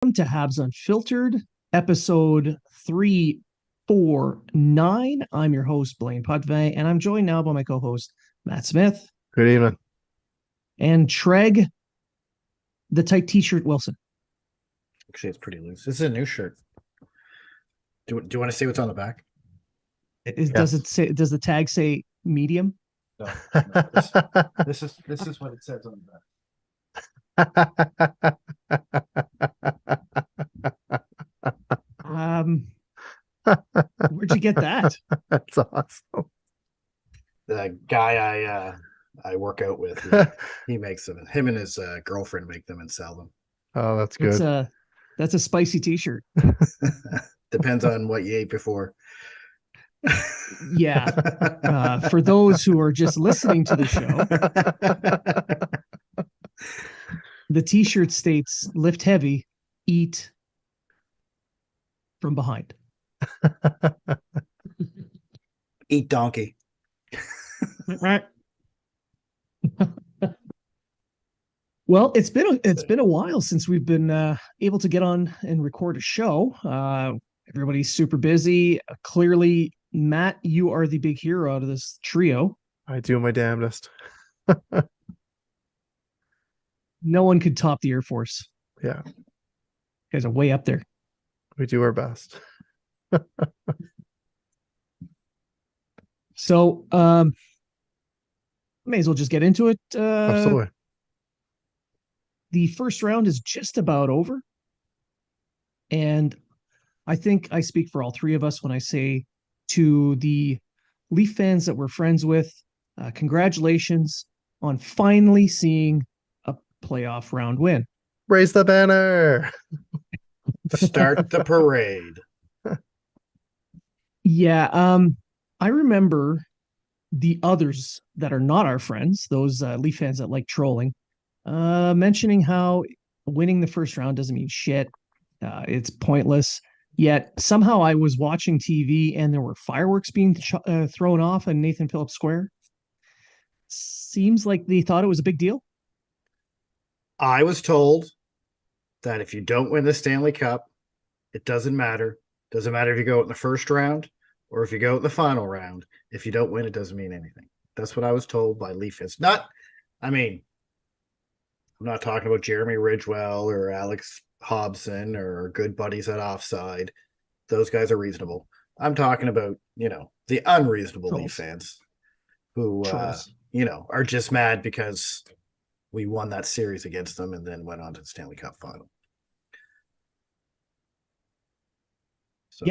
Welcome to Habs Unfiltered, episode 349. I'm your host, Blain Putvey, and I'm joined now by my co-host, Matt Smith. Good evening. And Trege, the tight t-shirt Wilson. Actually, it's pretty loose. This is a new shirt. Do you want to see what's on the back? Does the tag say medium? No. This is what it says on the back. Where'd you get that? That's awesome. The guy I work out with, he makes them. Him and his girlfriend make them and sell them. Oh, that's good. That's a spicy t-shirt. Depends on what you ate before. Yeah. For those who are just listening to the show, the t-shirt states lift heavy, eat from behind. Eat donkey. Well, it's been a while since we've been able to get on and record a show. Everybody's super busy. Clearly, Matt, you are the big hero out of this trio. I do my damnedest. No one could top the Air Force. Yeah. You guys are way up there. We do our best. So, may as well just get into it. Absolutely. The first round is just about over. And I think I speak for all three of us when I say to the Leaf fans that we're friends with, congratulations on finally seeing a playoff round win. Raise the banner. Start the parade. Yeah. I remember the others that are not our friends, those Leaf fans that like trolling, mentioning how winning the first round doesn't mean shit. It's pointless. Yet somehow I was watching TV and there were fireworks being thrown off in Nathan Phillips Square. Seems like they thought it was a big deal. I was told that if you don't win the Stanley Cup, it doesn't matter. Doesn't matter if you go in the first round or if you go in the final round. If you don't win, it doesn't mean anything. That's what I was told by Leaf fans. I'm not talking about Jeremy Ridgewell or Alex Hobson or good buddies at Offside. Those guys are reasonable. I'm talking about, the unreasonable Leaf fans who, are just mad because we won that series against them and then went on to the Stanley Cup final. So.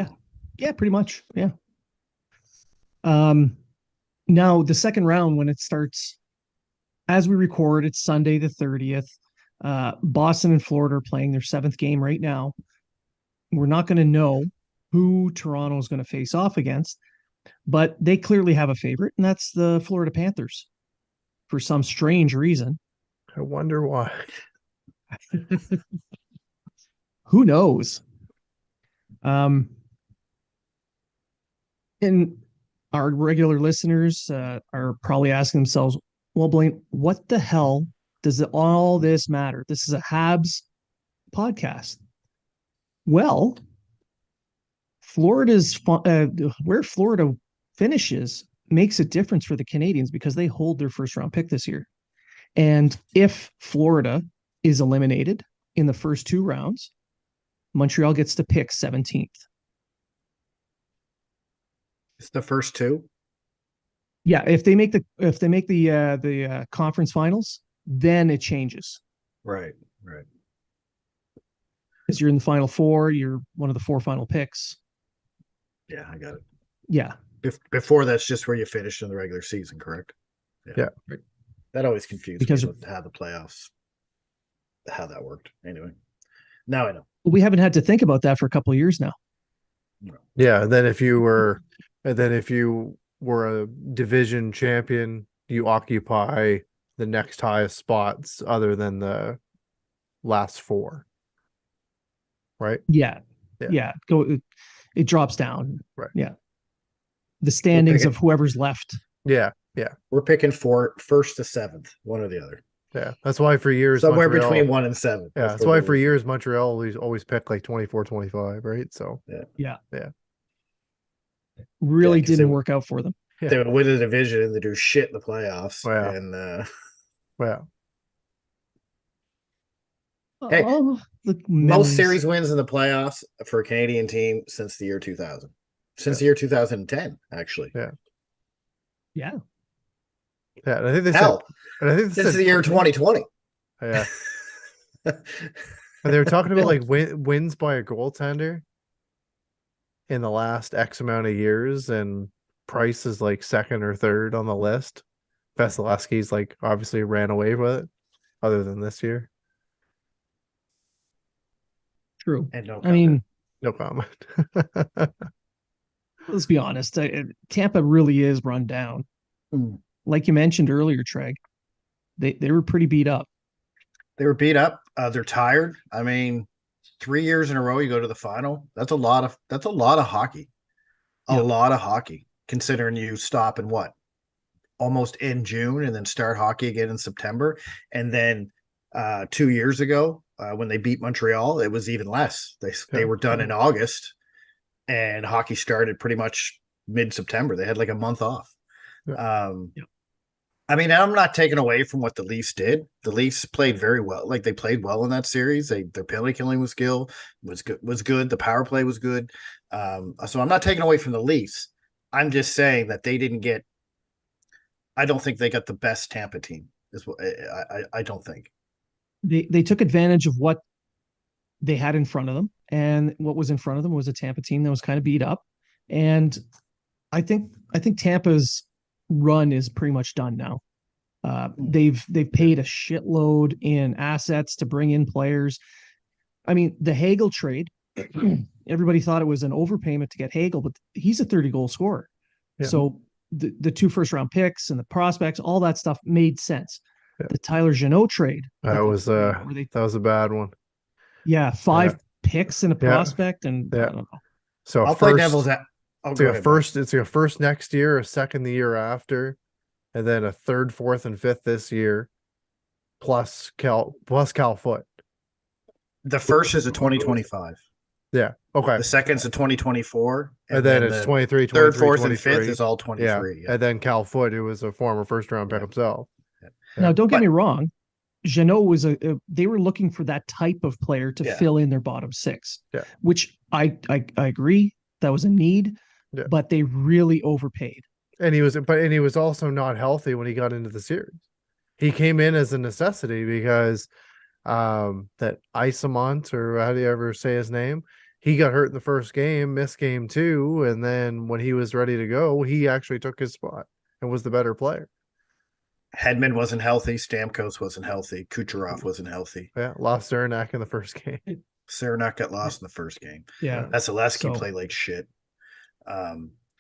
Yeah, pretty much. Yeah. Now the second round, when it starts, as we record, it's Sunday the 30th. Boston and Florida are playing their seventh game right now. We're not going to know who Toronto is going to face off against, but they clearly have a favorite, and that's the Florida Panthers for some strange reason. I wonder why. Who knows? And our regular listeners are probably asking themselves, well, Blaine, what the hell does all this matter? This is a Habs podcast. Well, where Florida finishes makes a difference for the Canadians because they hold their first round pick this year. And if Florida is eliminated in the first two rounds, Montreal gets to pick 17th. It's the first two. Yeah, if they make the conference finals, then it changes. Right. Because you're in the final four, you're one of the four final picks. Yeah, I got it. Yeah. Before that's just where you finished in the regular season, correct? Yeah. That always confused because me how the playoffs, how that worked. Anyway, now I know. We haven't had to think about that for a couple of years now. Yeah. Then if you were a division champion, you occupy the next highest spots other than the last four. Right? Yeah. It drops down. Right. Yeah. The standings of whoever's left. Yeah. We're picking first to seventh, one or the other. Yeah, that's why for years Somewhere Montreal, between 1 and 7. yeah, that's why for years Montreal always picked like 24, 25, right? So Yeah. yeah, Really 'cause didn't work out for them. they would win the division and they do shit in the playoffs. Wow. And yeah. Hey, Oh, the most memories. series wins in the playoffs for a Canadian team since the year 2000. Since the year 2010, actually. Yeah. Yeah. Yeah, and I think they Hell, said, and I think they since said the year 2020. Yeah, and they were talking about like wins by a goaltender in the last X amount of years, and Price is like second or third on the list. Vasilevsky's like obviously ran away with it, other than this year. True. And no I comment. mean, No comment. let's be honest. Tampa really is run down. Like you mentioned earlier, Treg, they were pretty beat up. They were beat up. They're tired. I mean, 3 years in a row you go to the final. That's a lot of hockey. A lot of hockey, considering you stop in what? Almost in June and then start hockey again in September. And then 2 years ago, when they beat Montreal, it was even less. They were done in August, and hockey started pretty much mid-September. They had like a month off. I mean, I'm not taking away from what the Leafs did. The Leafs played very well. Like, they played well in that series. Their penalty killing was good. The power play was good. So I'm not taking away from the Leafs. I'm just saying that they didn't get. I don't think they got the best Tampa team. Is what I don't think. They took advantage of what they had in front of them, and what was in front of them was a Tampa team that was kind of beat up. And I think Tampa's run is pretty much done now. They've paid a shitload in assets to bring in players. I mean, the Hagel trade, everybody thought it was an overpayment to get Hagel, but he's a 30-goal scorer. Yeah. So the 2 first-round picks and the prospects, all that stuff made sense. Yeah. The Tyler Jeannot trade. That was a bad one. Yeah, 5 picks and a prospect, and I don't know. So I'll play devil's at. It's a first next year, a second the year after, and then a third, fourth, and fifth this year, plus Cal Foot. The first is a 2025. Yeah. Okay. The second's a 2024, and then it's 23, 23, third, fourth, 23. and fifth is all 23. Yeah. And then Cal Foot, who was a former first round pick himself. Yeah. Now, don't get me wrong. Jeannot was they were looking for that type of player to fill in their bottom 6, which I agree that was a need, but they really overpaid. And he was also not healthy when he got into the series. He came in as a necessity because that Isamont, or how do you ever say his name? He got hurt in the first game, missed game 2, and then when he was ready to go, he actually took his spot and was the better player. Hedman wasn't healthy. Stamkos wasn't healthy. Kucherov wasn't healthy. Yeah, lost Saranac in the first game. Saranac got lost in the first game. Yeah, Vasilevsky played like shit.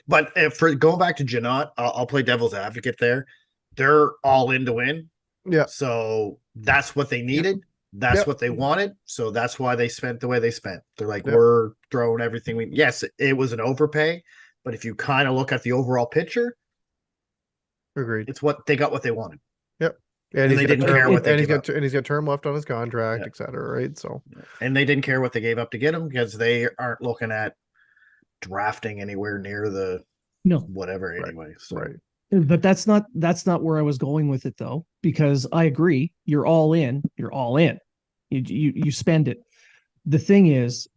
But for going back to Jeannot, I'll play devil's advocate there. They're all in to win. Yeah. So that's what they needed. Yep. That's what they wanted. So that's why they spent the way they spent. They're like, we're throwing everything. Yes, it was an overpay, but if you kind of look at the overall picture, agreed. It's what they got, what they wanted. Yep. And they didn't care what they gave up. And he's got term left on his contract, et cetera, right? So, and they didn't care what they gave up to get him because they aren't looking at drafting anywhere near the whatever anyway. So. Right. But that's not where I was going with it, though, because I agree. You're all in. You spend it. The thing is,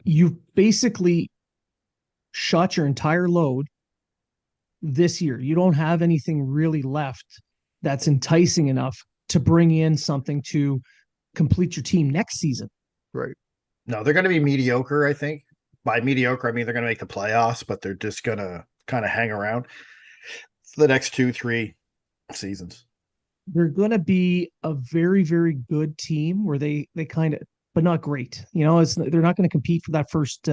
you've basically shot your entire load this year. You don't have anything really left that's enticing enough to bring in something to complete your team next season. Right. No, they're going to be mediocre, I think. By mediocre, I mean they're going to make the playoffs, but they're just going to kind of hang around for the next 2-3 seasons. They're going to be a very, very good team where they kind of, but not great. You know, they're not going to compete for that first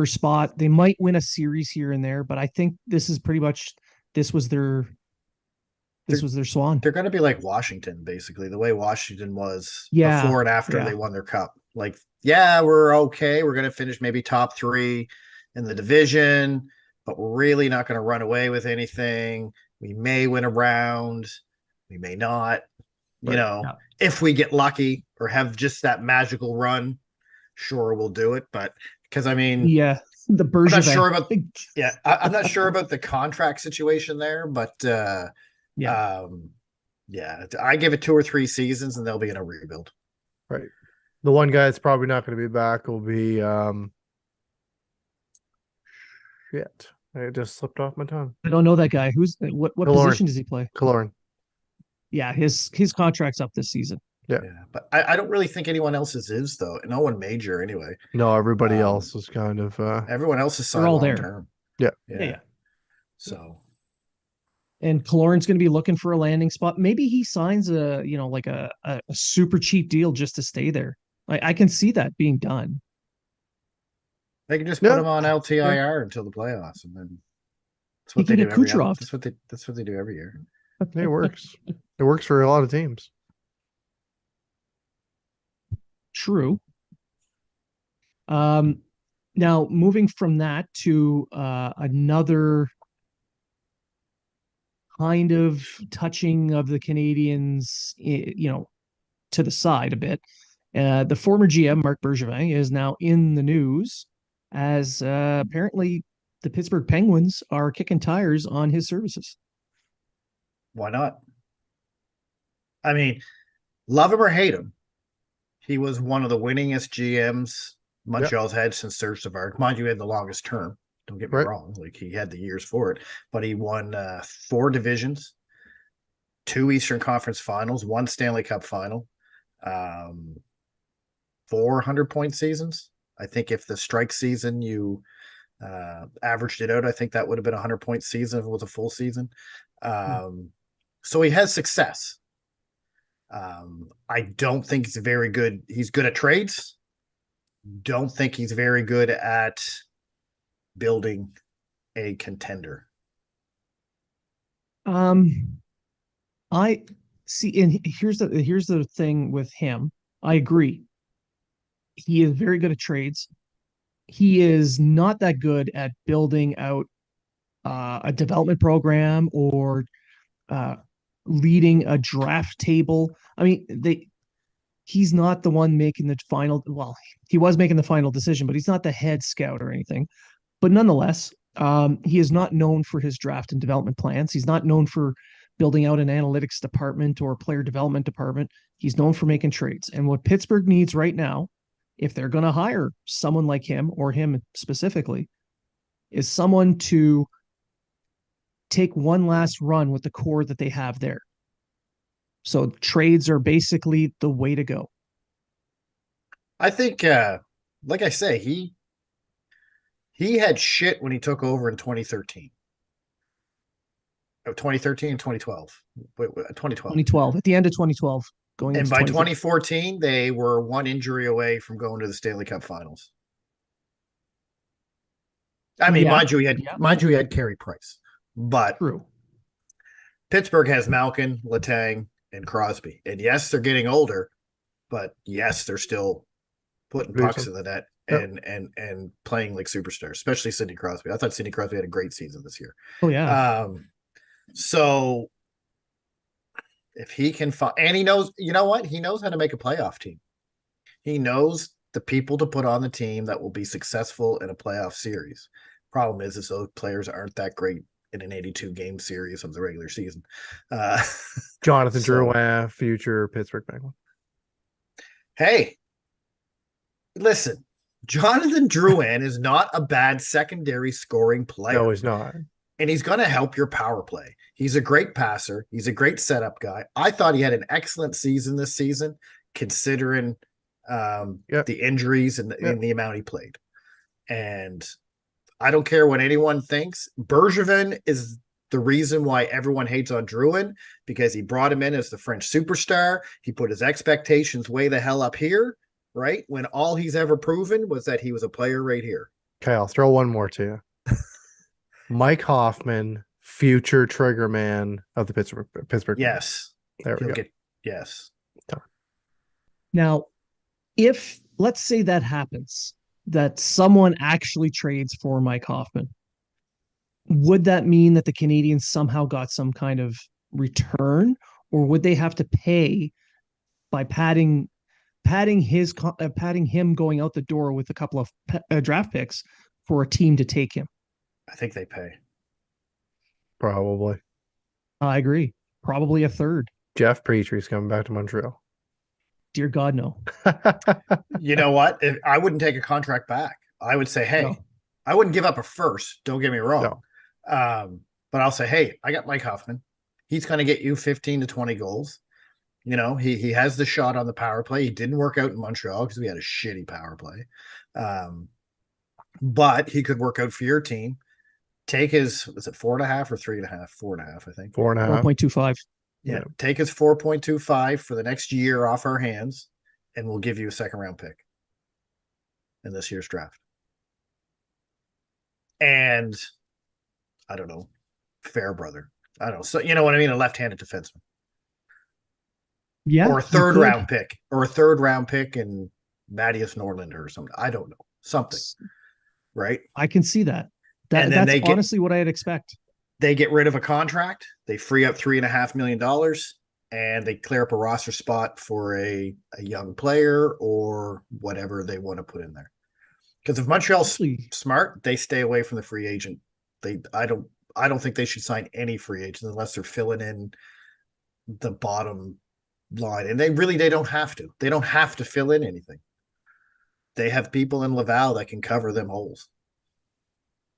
spot. They might win a series here and there, but I think this is pretty much this was their swan. They're going to be like Washington, basically, the way Washington was before and after they won their cup. Like, we're okay. We're going to finish maybe top 3 in the division, but we're really not going to run away with anything. We may win a round. We may not. You know, Yeah. if we get lucky or have just that magical run, sure, we'll do it. But because I mean, Yeah, the I'm not Bergevin. sure about I'm not sure about the contract situation there, but Yeah. um, yeah, I give it 2 or 3 seasons and they'll be in a rebuild. Right. The one guy that's probably not going to be back will be shit. It just slipped off my tongue. I don't know that guy. What Kaloran. position does he play? Kaloran. Yeah, his contract's up this season. Yeah. Yeah, but I don't really think anyone else's is though. No one major anyway. No, everybody Um, else is kind of Everyone else is They're signed all long there. term. yeah. Yeah, yeah. So And Kaloran's going to be looking for a landing spot. Maybe he signs like a super cheap deal just to stay there. I can see that being done. they can just put Yeah. him on Yeah. LTIR until the playoffs, and then that's He what can they get do every. Kucherov. That's what they do every year. It works. It works for a lot of teams. True. Now moving from that to another kind of touching of the Canadians, to the side a bit. The former GM, Marc Bergevin, is now in the news as apparently the Pittsburgh Penguins are kicking tires on his services. Why not? I mean, love him or hate him, he was one of the winningest GMs Montreal's had since Serge Savard. Mind you, he had the longest term. Don't get me Right. wrong; like he had the years for it, but he won 4 divisions, 2 Eastern Conference Finals, 1 Stanley Cup Final, 400-point seasons. I think if the strike season you averaged it out, I think that would have been a 100-point season if it was a full season. So he has success. I don't think he's very good. He's good at trades. Don't think he's very good at building a contender. I see, and here's the thing with him. I agree. He is very good at trades. He is not that good at building out a development program or uh, leading a draft table. I mean, he's not the one making the final. Well, he was making the final decision, but he's not the head scout or anything. But nonetheless, he is not known for his draft and development plans. He's not known for building out an analytics department or player development department. He's known for making trades. And what Pittsburgh needs right now, if they're going to hire someone like him or him specifically, is someone to take one last run with the core that they have there. So trades are basically the way to go. I think, like I say, he had shit when he took over in 2013. 2013 and 2012. 2012. 2012, at the end of 2012, going And into by 2013. 2014, they were 1 injury away from going to the Stanley Cup Finals. I mean, Yeah. mind you, he had Carey Price, but True. Pittsburgh has Malkin, Letang, and Crosby. And yes, they're getting older, but yes, they're still putting pucks in the net and playing like superstars, especially Sidney Crosby. I thought Sidney Crosby had a great season this year. Oh yeah. So if he can find, and he knows, you know what? He knows how to make a playoff team. He knows the people to put on the team that will be successful in a playoff series. Problem is those players aren't that great in an 82 game series of the regular season. Jonathan Drouin, future Pittsburgh Penguin. Hey, listen, Jonathan Drouin is not a bad secondary scoring player. No, he's not. And he's going to help your power play. He's a great passer. He's a great setup guy. I thought he had an excellent season this season, considering the injuries and the amount he played. And I don't care what anyone thinks. Bergevin is the reason why everyone hates on Drouin, because he brought him in as the French superstar. He put his expectations way the hell up here, right? When all he's ever proven was that he was a player right here. Okay, I'll throw one more to you. Mike Hoffman, future trigger man of the Pittsburgh. Yes. There we go. Yes. Now, if let's say that happens, that someone actually trades for Mike Hoffman, would that mean that the Canadians somehow got some kind of return, or would they have to pay by padding him going out the door with a couple of draft picks for a team to take him? I think they pay. Probably. I agree. Probably a third. Jeff Petry's coming back to Montreal. Dear God, no. You know what? I wouldn't take a contract back. I would say, hey, No. I wouldn't give up a first. Don't get me wrong. No. But I'll say, hey, I got Mike Hoffman. He's going to get you 15 to 20 goals. You know, he has the shot on the power play. He didn't work out in Montreal because we had a shitty power play. But he could work out for your team. Take his, was it 4.5 or 3.5? 4.5, I think. 4.5. 4.25. Yeah. Take his 4.25 for the next year off our hands, and we'll give you a second round pick in this year's draft. And I don't know, Fairbrother. I don't know. So, you know what I mean? A left-handed defenseman. Yeah. Or a third round pick. Or a third round pick in Matthias Norlinder or something. I don't know. Something. Right? I can see that. That's honestly what I'd expect. They get rid of a contract. They free up $3.5 million, and they clear up a roster spot for a young player or whatever they want to put in there. Because if Montreal's smart, they stay away from the free agent. I don't think they should sign any free agents unless they're filling in the bottom line. And they don't have to. They don't have to fill in anything. They have people in Laval that can cover them holes.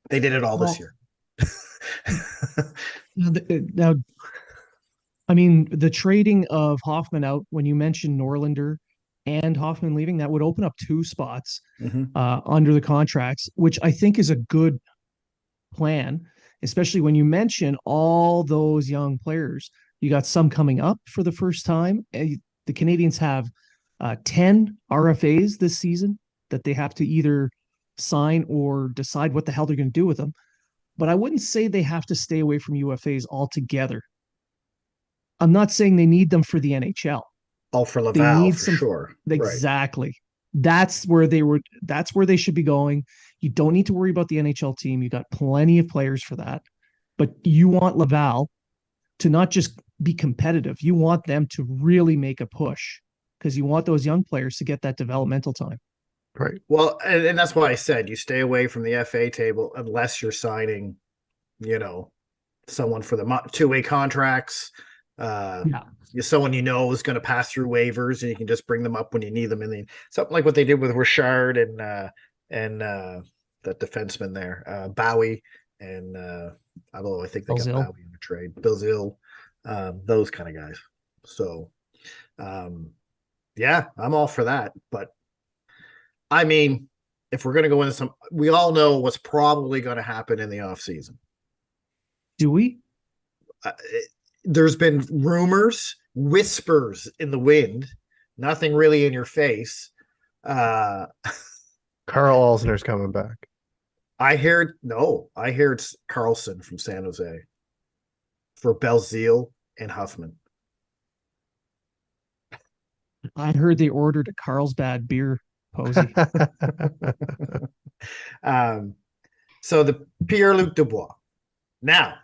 They did it all this year. Now, I mean, the trading of Hoffman out, when you mentioned Norlinder and Hoffman leaving, that would open up 2 spots under the contracts, which I think is a good plan, especially when you mention all those young players. You got some coming up for the first time. The Canadiens have 10 RFAs this season that they have to either sign or decide what the hell they're going to do with them. But I wouldn't say they have to stay away from UFAs altogether. I'm not saying they need them for the NHL. Oh, for Laval, for sure. Exactly. Right. That's where they should be going. You don't need to worry about the NHL team. You got plenty of players for that. But you want Laval to not just be competitive. You want them to really make a push because you want those young players to get that developmental time. Right. Well, and that's why I said you stay away from the FA table unless you're signing, you know, someone for the 2-way contracts. Someone you know is going to pass through waivers, and you can just bring them up when you need them. And something like what they did with Richard and that defenseman there, Bowie, and although I think they got Bowie in the trade, Belzile, those kind of guys. So, yeah, I'm all for that. But I mean, if we're going to go into we all know what's probably going to happen in the off season. Do we? There's been rumors, whispers in the wind, nothing really in your face. Carl Alzner's coming back. I heard Carlson from San Jose for Belzile and Huffman. I heard they ordered a Carlsbad beer, Posey. So the Pierre-Luc Dubois. Now,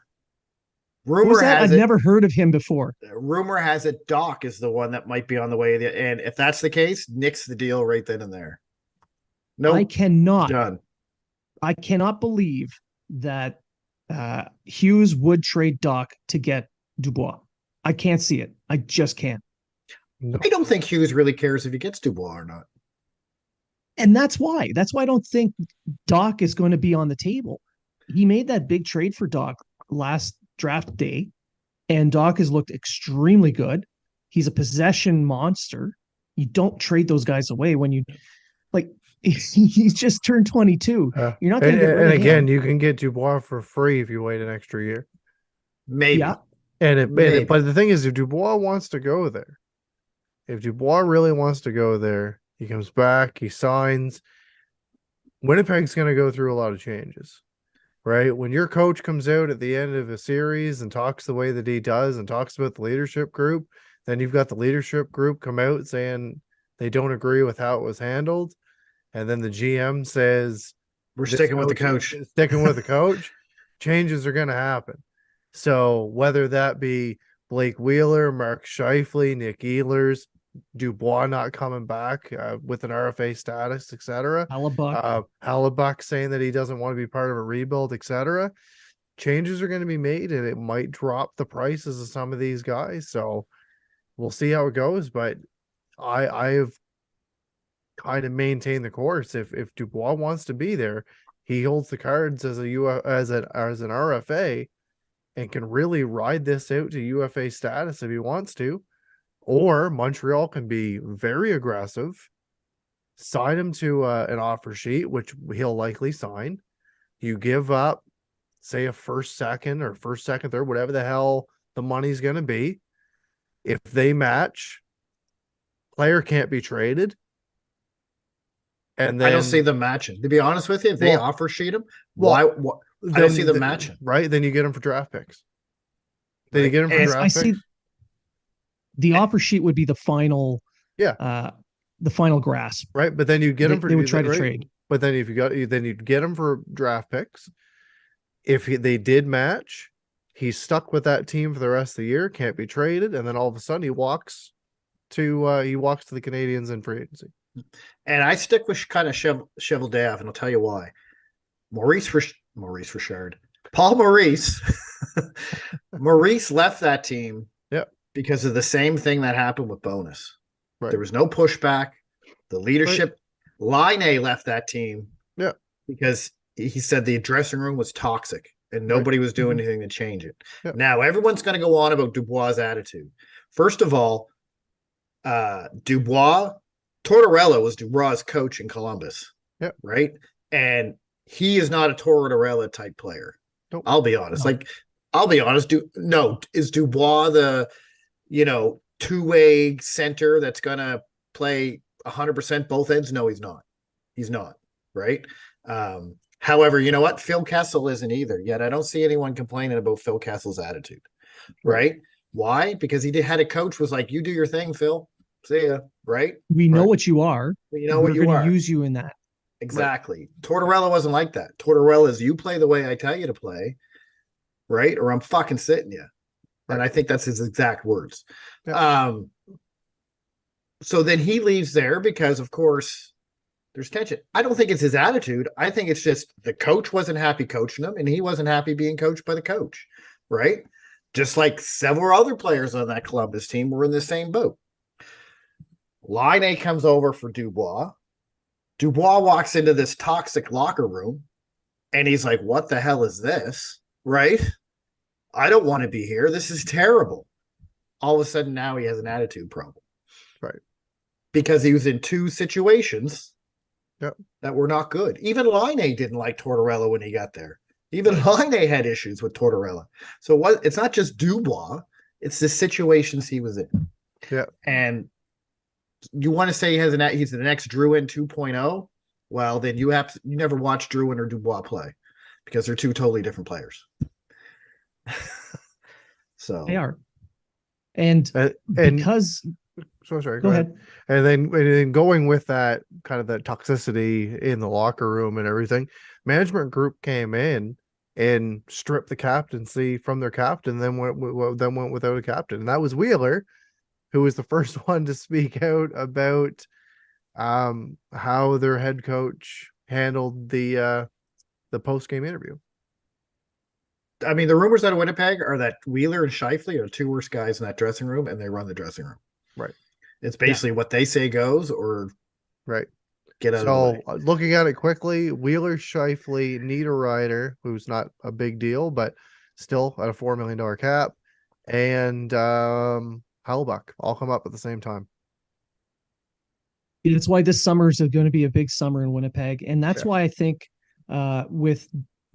rumor has I've never heard of him before. Rumor has it Doc is the one that might be on the way. And if that's the case, nix the deal right then and there. No, I cannot. Done. I cannot believe that Hughes would trade Doc to get Dubois. I can't see it. I just can't. No. I don't think Hughes really cares if he gets Dubois or not. And that's why. That's why I don't think Doc is going to be on the table. He made that big trade for Doc last draft day, and Doc has looked extremely good. He's a possession monster. You don't trade those guys away when you like. He's just turned 22. You're not going to get rid of him. You can get Dubois for free if you wait an extra year. Maybe. Yeah. But the thing is, if Dubois wants to go there, if Dubois really wants to go there, he comes back, he signs. Winnipeg's going to go through a lot of changes, right? When your coach comes out at the end of a series and talks the way that he does and talks about the leadership group, then you've got the leadership group come out saying they don't agree with how it was handled. And then the GM says, we're sticking with the coach. Sticking with the coach, changes are going to happen. So whether that be Blake Wheeler, Mark Scheifele, Nick Ehlers, Dubois not coming back with an RFA status, etc. Hellebuck saying that he doesn't want to be part of a rebuild, etc. Changes are going to be made, and it might drop the prices of some of these guys. So we'll see how it goes. But I have kind of maintained the course. If Dubois wants to be there, he holds the cards as an RFA and can really ride this out to UFA status if he wants to. Or Montreal can be very aggressive, sign him to an offer sheet, which he'll likely sign. You give up, say, a first, second, third, whatever the hell the money's going to be. If they match, player can't be traded. And then I don't see them matching. To be honest with you, if they offer sheet him, why? I don't see them matching. Right? Then you get them for draft picks. Then you get them for draft picks. The offer sheet would be the final, the final grasp, right? But then you get them for they would try to trade. But then if you got, then you'd get them for draft picks. If they did match, he's stuck with that team for the rest of the year, can't be traded, and then all of a sudden he walks to the Canadiens in free agency. And I stick with kind of Cheveldav, and I'll tell you why. Maurice Richard, Paul Maurice, Maurice left that team. Because of the same thing that happened with Bonus. Right. There was no pushback. The leadership, Laine left that team. Because he said the dressing room was toxic and nobody was doing anything to change it. Now everyone's going to go on about Dubois' attitude. First of all, Tortorella was Dubois' coach in Columbus. Right? And he is not a Tortorella type player. Nope. I'll be honest. Is Dubois the two-way center that's going to play 100% both ends? No, he's not. He's not, right? However, you know what? Phil Kessel isn't either. Yet I don't see anyone complaining about Phil Kessel's attitude, right? Why? Because he had a coach was like, you do your thing, Phil. See ya, right? We know what you are. We know what you are. We're going to use you in that. Exactly. Right. Tortorella wasn't like that. Tortorella is you play the way I tell you to play, right? Or I'm fucking sitting you. And I think that's his exact words. So then he leaves there because, of course, there's tension. I don't think it's his attitude. I think it's just the coach wasn't happy coaching him, and he wasn't happy being coached by the coach, right? Just like several other players on that Columbus team were in the same boat. Laine comes over for Dubois. Dubois walks into this toxic locker room, and he's like, what the hell is this, right? I don't want to be here. This is terrible. All of a sudden now he has an attitude problem. Right. Because he was in two situations that were not good. Even Laine didn't like Tortorella when he got there. Even Laine had issues with Tortorella. So it's not just Dubois, it's the situations he was in. Yeah. And you want to say he's the next Drouin 2.0? Well, then you never watched Drouin or Dubois play because they're two totally different players. So they are, and because sorry, go ahead. And then going with that kind of the toxicity in the locker room and everything, management group came in and stripped the captaincy from their captain, then went without a captain, and that was Wheeler, who was the first one to speak out about how their head coach handled the post-game interview. I mean, the rumors out of Winnipeg are that Wheeler and Scheifele are the two worst guys in that dressing room, and they run the dressing room. Right. It's basically what they say goes, or get out of the way. Looking at it quickly, Wheeler, Scheifele, Niederreiter, who's not a big deal, but still at a $4 million cap, and Hellebuyck all come up at the same time. That's why this summer is going to be a big summer in Winnipeg, and that's why I think with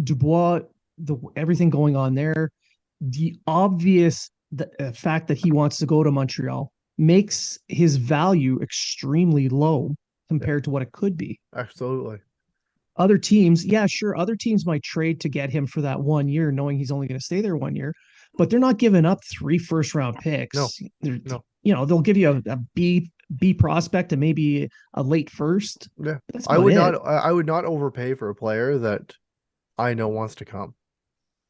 Dubois, everything going on there, the obvious fact that he wants to go to Montreal makes his value extremely low compared to what it could be. Absolutely. Other teams, other teams might trade to get him for that 1 year, knowing he's only going to stay there 1 year, but they're not giving up 3 first-round picks. No. They'll give you a B prospect and maybe a late first. Yeah, I would not overpay for a player that I know wants to come.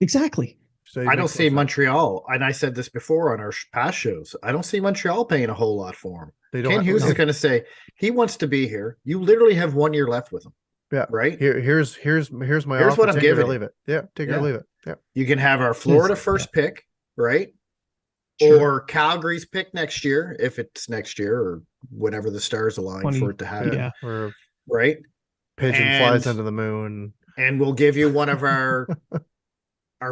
Exactly. So I don't see Montreal, and I said this before on our past shows. I don't see Montreal paying a whole lot for him. They don't Ken Hughes is going to say he wants to be here. You literally have 1 year left with him. Yeah. Right. Here's my offer. What I'm take giving it or leave it. Yeah. Take it or leave it. Yeah. You can have our Florida first pick, right? Sure. Or Calgary's pick next year, if it's next year or whenever the stars align for it to happen. Yeah. Or right. Pigeon flies into the moon. And we'll give you one of our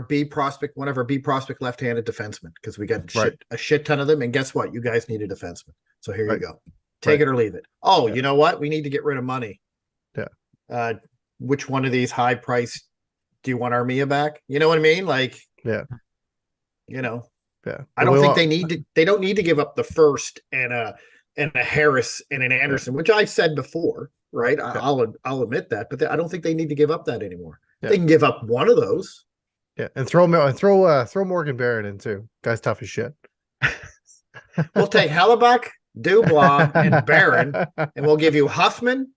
B prospect left-handed defensemen, because we got a shit ton of them. And guess what? You guys need a defenseman. So here you go. Take it or leave it. Oh, you know what? We need to get rid of money. Yeah. Which one of these high price do you want Armia back? You know what I mean? Like, yeah. You know, yeah. I don't think they don't need to give up the first and a Harris and an Anderson, which I've said before, right? I'll admit that, but I don't think they need to give up that anymore. Yeah. They can give up one of those. Yeah, and throw Morgan Barrett in too. Guy's tough as shit. We'll take Hellebuck, Dubois, and Barron, and we'll give you Huffman,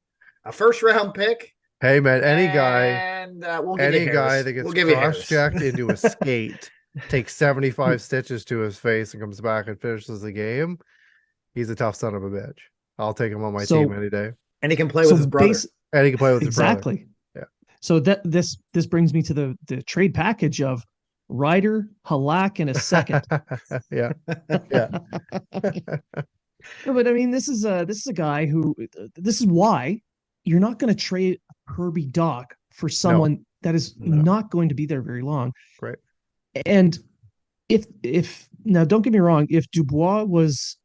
a first round pick. Hey man, any guy that gets cross-checked into a skate, takes 75 stitches to his face and comes back and finishes the game, he's a tough son of a bitch. I'll take him on my team any day. And he can play with his brother. And he can play with his brother. Exactly. Yeah. So this brings me to the trade package of Ryder, Halak, and a second. Yeah. Yeah. No, but I mean, this is a guy who, this is why you're not going to trade Herbie Doc for someone that is not going to be there very long. Right. And if now, don't get me wrong, if Dubois was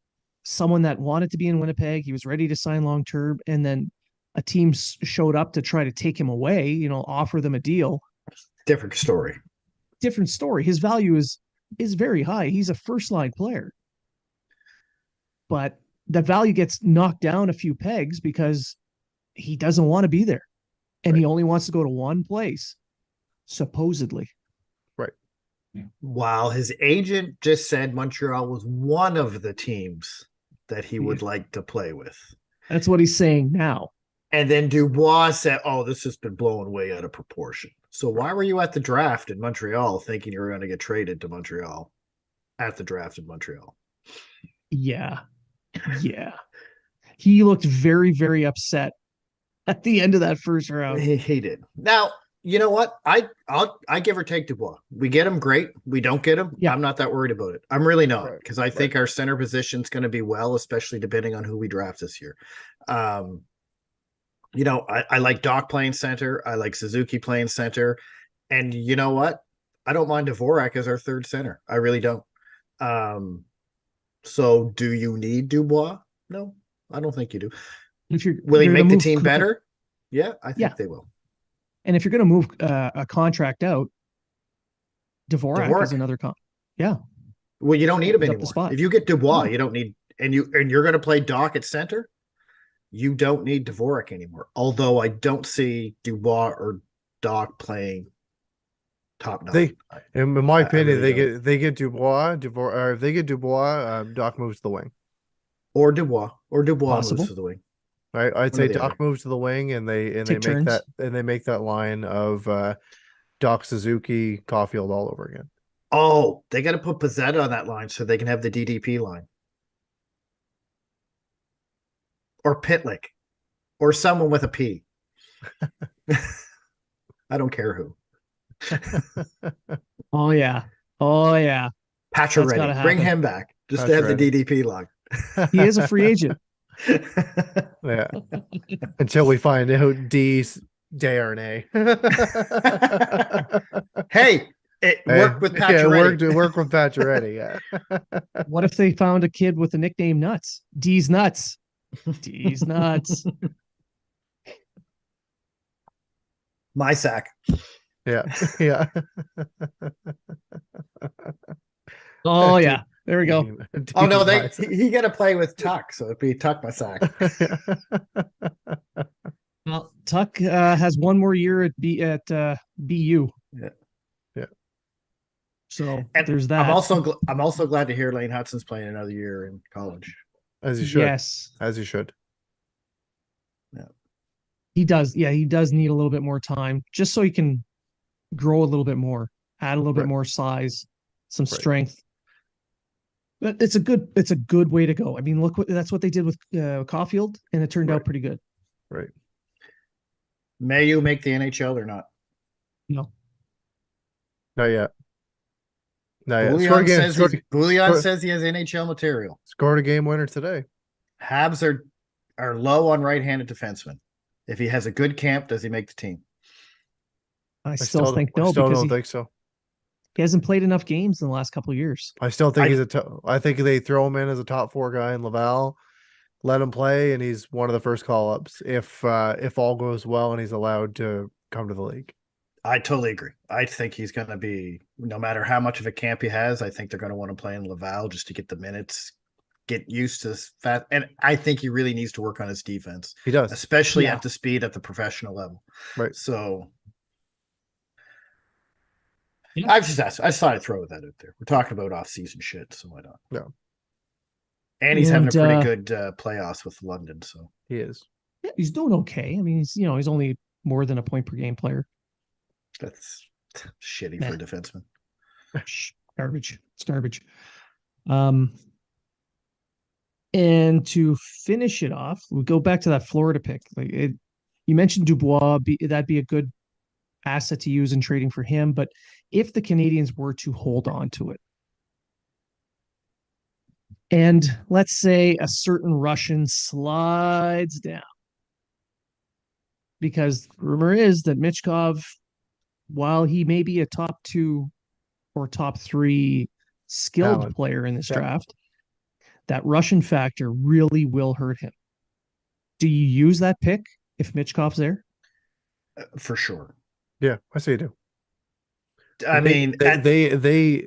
someone that wanted to be in Winnipeg, he was ready to sign long term, and then a team showed up to try to take him away, offer them a deal. Different story. His value is very high. He's a first line player. But that value gets knocked down a few pegs because he doesn't want to be there. And he only wants to go to one place, supposedly. Right. Wow. His agent just said Montreal was one of the teams that he would like to play with. That's what he's saying now. And then Dubois said, oh, this has been blown way out of proportion. So why were you at the draft in Montreal thinking you were going to get traded to Montreal at the draft in Montreal? Yeah. Yeah. He looked very, very upset at the end of that first round. He did. Now, you know what? I give or take Dubois. We get him, great. We don't get him. Yeah. I'm not that worried about it. I'm really not, because I think our center position is going to be well, especially depending on who we draft this year. I like Doc playing center. I like Suzuki playing center. And you know what? I don't mind Dvorak as our third center. I really don't. So do you need Dubois? No, I don't think you do. Will he make the team better? Yeah, I think they will. And if you're going to move a contract out, Dvorak is another yeah. Well, you don't need him anymore. If you get Dubois, you don't need, and you're going to play Doc at center, you don't need Dvorak anymore. Although I don't see Dubois or Doc playing top nine. In my opinion, they get Dubois, or if they get Dubois, Doc moves to the wing. Or Dubois moves to the wing. Right, I'd say Doc moves to the wing, and they make that line of Doc, Suzuki, Caulfield all over again. Oh, they got to put Pizzetta on that line so they can have the DDP line, or Pitlick, or someone with a P. I don't care who. Oh yeah. Pacioretty, bring him back just to have the DDP line. He is a free agent. Yeah. Until we find out D's DNA. Hey, it worked with Pacioretty. Yeah, it worked with Pacioretty, yeah. What if they found a kid with the nickname Nuts? D's Nuts. D's Nuts. My sack. Yeah. Yeah. Oh yeah. There we go. Oh no, he got to play with Tuck, so it'd be Tuck my sack. Well, Tuck has one more year at BU. Yeah. So there's that. I'm also glad to hear Lane Hutson's playing another year in college. As he should. Yes. As he should. Yeah. He does. Yeah, he does need a little bit more time just so he can grow a little bit more. add a little bit Right. more size, some Right. strength. But it's a good way to go. I mean, that's what they did with Caulfield, and it turned Right. out pretty good. Right. May you make the NHL or not? No, Not yet. Not yet. Bouillon says he has NHL material. Scored a game winner today. Habs are low on right-handed defensemen. If he has a good camp, does he make the team? I still think no, I still because don't think so. he hasn't played enough games in the last couple of years. I still think I think they throw him in as a top 4 guy in Laval, let him play, and he's one of the first call-ups if all goes well and he's allowed to come to the league. I totally agree. I think he's going to be, no matter how much of a camp he has, I think they're going to want to play in Laval just to get the minutes, get used to this fast. And I think he really needs to work on his defense. He does, especially at the speed at the professional level. Right. So Yeah. I just thought I'd throw that out there. We're talking about off-season shit, so why not? Yeah. And he's having a pretty good playoffs with London, so he is. Yeah, he's doing okay. I mean, he's only more than a point per game player. That's shitty for a defenseman. Garbage. It's garbage. And to finish it off, we go back to that Florida pick. You mentioned Dubois. That'd be a good asset to use in trading for him. But if the Canadians were to hold on to it, and let's say a certain Russian slides down, because rumor is that Michkov, while he may be a top 2 or top 3 skilled player in this draft, that Russian factor really will hurt him. Do you use that pick if Michkov's there? For sure. Yeah, I say you do. I mean, they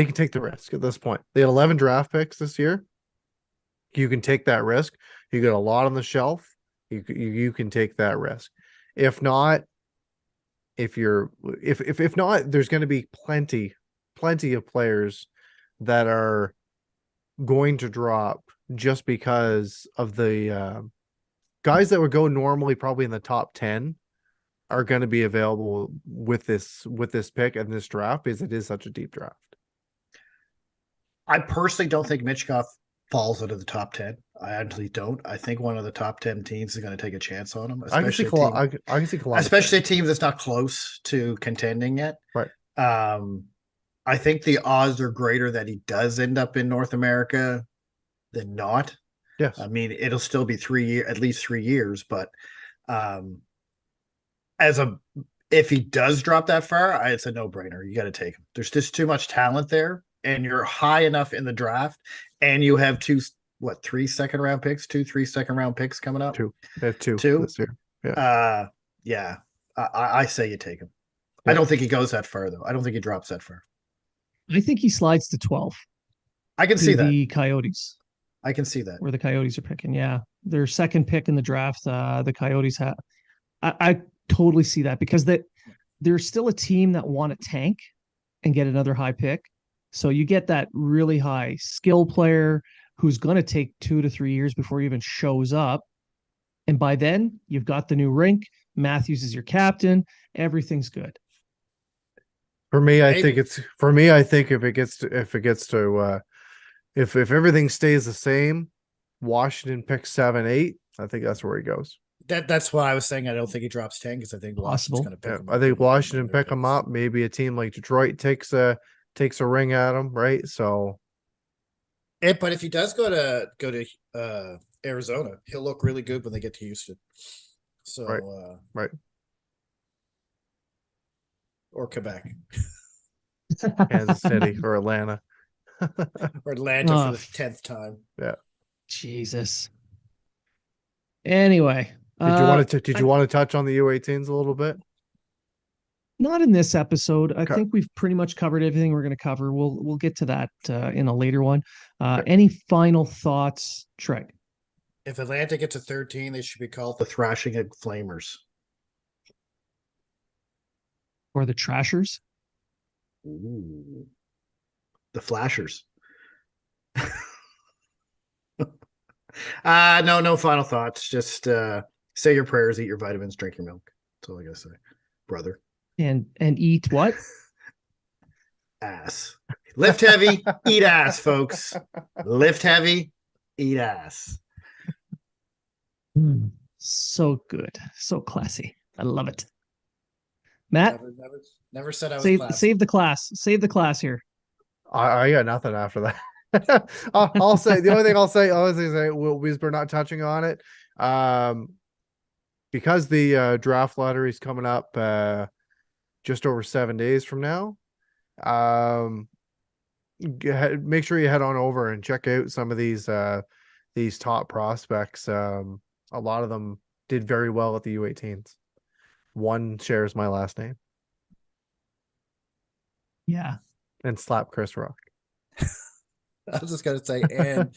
can take the risk at this point. They had 11 draft picks this year. You can take that risk. You get a lot on the shelf. You can take that risk. If not, if not, there's going to be plenty of players that are going to drop just because of the guys that would go normally probably in the top 10 are going to be available with this pick and this draft because it is such a deep draft. I personally don't think Michkov falls out of the top 10. I actually don't. I think one of the top 10 teams is going to take a chance on him, especially I can see Columbus, especially a team that's not close to contending yet. Right. I think the odds are greater that he does end up in North America than not. Yes. I mean, it'll still be at least 3 years, but if he does drop that far, it's a no-brainer. You got to take him. There's just too much talent there, and you're high enough in the draft, and you have 3 second-round picks, 3 second-round picks coming up. 2. They have 2 this year. Yeah. Yeah. I say you take him. Yeah. I don't think he goes that far, though. I don't think he drops that far. I think he slides to 12. I can see that. The Coyotes. I can see that. Where the Coyotes are picking. Yeah. Their second pick in the draft, the Coyotes have. I totally see that because they're still a team that want to tank and get another high pick. So you get that really high skill player who's going to take 2 to 3 years before he even shows up. And by then you've got the new rink. Matthews is your captain. Everything's good. For me, I think if everything stays the same, Washington picks 7, 8. I think that's where he goes. That's why I was saying I don't think he drops 10 because I think Washington's going to pick him up. I think Washington pick him up. Maybe a team like Detroit takes a ring at him, right? So, but if he does go to Arizona, he'll look really good when they get to Houston. So right. Or Quebec. Kansas City or Atlanta. Or Atlanta for the 10th time. Yeah. Jesus. Anyway. Did you want to touch on the U18s a little bit? Not in this episode. I think we've pretty much covered everything we're going to cover. We'll get to that in a later one. Any final thoughts, Treg? If Atlanta gets a 13, they should be called the Thrashing Egg Flamers. Or the Trashers? Ooh. The Flashers. No final thoughts. Just say your prayers, eat your vitamins, drink your milk. That's all I gotta say, brother. And eat what? Ass. Lift heavy, eat ass, folks. Lift heavy, eat ass. So good. So classy. I love it. Matt, Never said I was save classy. save the class. Save the class here. I got nothing after that. I'll say the only thing I'll say, we're not touching on it. Because the draft lottery is coming up just over 7 days from now. Make sure you head on over and check out some of these top prospects. A lot of them did very well at the U18s. One shares my last name Yeah. and slap Chris Rock. I was just gonna say, and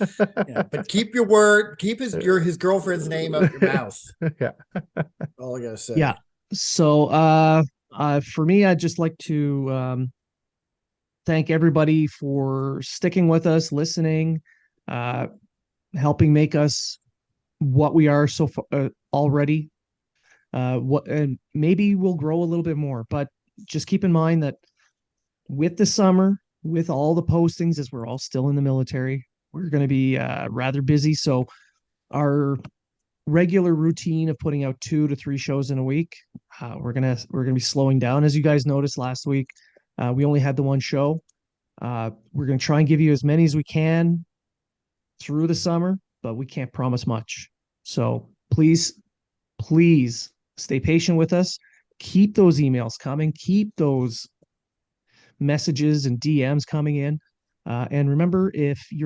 but keep your word, keep his girlfriend's name out your mouth. Yeah. All I gotta say. Yeah. So for me, I'd just like to thank everybody for sticking with us, listening, helping make us what we are so far already. And maybe we'll grow a little bit more, but just keep in mind that with the summer, with all the postings, as we're all still in the military, we're going to be rather busy. So our regular routine of putting out 2 to 3 shows in a week, we're gonna be slowing down. As you guys noticed last week, we only had the 1 show. We're gonna try and give you as many as we can through the summer, but we can't promise much. So please stay patient with us. Keep those emails coming. Keep those messages and DMs coming in. And remember, if you're